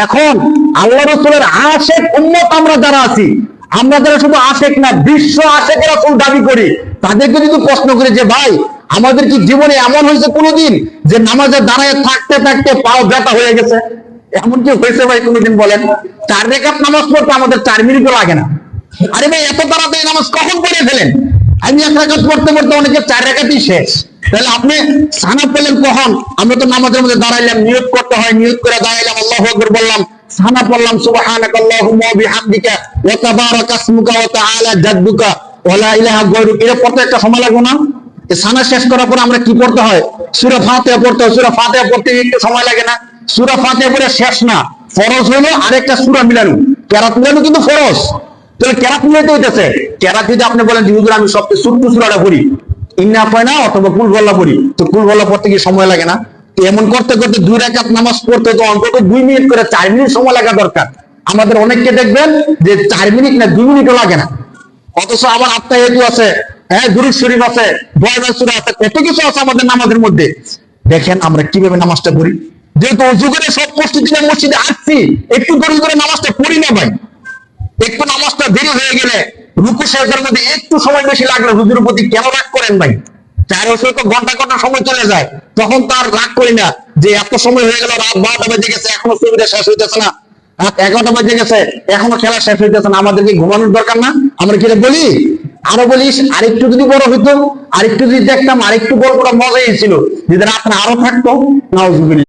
এখন আল্লাহ রাসূলের আশেক উম্মত আমরা যারা আছি, আমরা যারা শুধু আশেক না বিশ্ব আশেক রাসূল দাবি করি, তাদেরকে যদি প্রশ্ন করি যে ভাই আমাদের কি জীবনে এমন হয়েছে কোনোদিন যে নামাজে দাঁড়ায় থাকতে থাকতে পাও ব্যথা হয়ে গেছে? এমন কি হয়েছে ভাই কোনোদিন বলেন? 4 রাকাত নামাজ পড়তে আমাদের 4 মিনিটও লাগে না। আরে ভাই এত তাড়াতাড়ি নামাজ কখন পড়ে ফেলেন? আমি 1 রাকাত পড়তে পড়তে অনেকে 4 রাকাতই শেষ। তাহলে আপনি সানা পেলেন কখন? আমরা তো নামাজের মধ্যে দাঁড়াইলাম, নিয়ত করতে হয়, নিয়ত করে দাঁড়াইলাম, আল্লাহু আকবার বললাম, সানা পড়লাম সুবহানাকাল্লাহুম্মা ওয়া বিহামদিকা ওয়া তাবারাকা ইসমুকা ওয়া তাআলা জাদ্দুকা ওয়া লা ইলাহা গায়রুকা, এর পড়তে একটা সময় লাগবে না? এই সানা শেষ করার পর আমরা কি পড়তে হয়? সূরা ফাতিহা পড়তে হয়। সূরা ফাতিহা পড়তে একটু সময় লাগে না? সূরা ফাতিহা পড়ে শেষ না, ফরজ হলো আরেকটা সূরা মিলানো, কেরাত মিলানো কিন্তু ফরজ। তাহলে কেরাত মিলাইতে হইতেছে। কেরাত যদি আপনি বলেন যে হুজুর আমি সবচেয়ে ছোট্ট সূরাটা পড়ি, ইন্না আতাইনা অথবা কুল ওয়াল্লাহ পড়ি, তো কুল ওয়াল্লাহ পড়তে কি সময় লাগে না? এমন করতে করতে 2 রাকাত নামাজ পড়তে তো অন্তত 2 মিনিট করে 4 মিনিট সময় লাগা দরকার। আমাদের অনেককে দেখবেন যে 4 মিনিট না 2 মিনিটও লাগে না, অথচ আবার আত্মাহিয়াতু আছে, হ্যাঁ দুরূদ শরীফ আছে, বয়ান সূরা আছে, কত কিছু আছে আমাদের নামাজের মধ্যে। দেখেন আমরা কিভাবে নামাজটা পড়ি। যেহেতু ওযু করে সব প্রস্তুতি নিয়ে মসজিদে আসছি, একটু দেরি করে নামাজটা পড়ি না ভাই। একটু নামাজটা দেরি হয়ে গেলে রুকু সেজদার মধ্যে একটু সময় বেশি লাগলে হুজুরের প্রতি কেন রাগ করেন ভাই? 4 বছর তো ঘন্টা ঘন্টা সময় চলে যায়, তখন তো আর রাগ করি না যে এত সময় হয়ে গেল, রাত 12টা বেজে গেছে এখনো ছবিটা শেষ হইতেছে না, রাত 11টা বেজে গেছে এখনো খেলা শেষ হইতেছে না, আমাদেরকে ঘুমানোর দরকার না? আমরা কি বলি? আরো বলিস আরেকটু যদি বড় হইতো, আরেকটু যদি দেখতাম, আরেকটু গল্পটা মজাই ছিল, যদি রাত আরো থাকতো। নাউজুবিল্লাহ।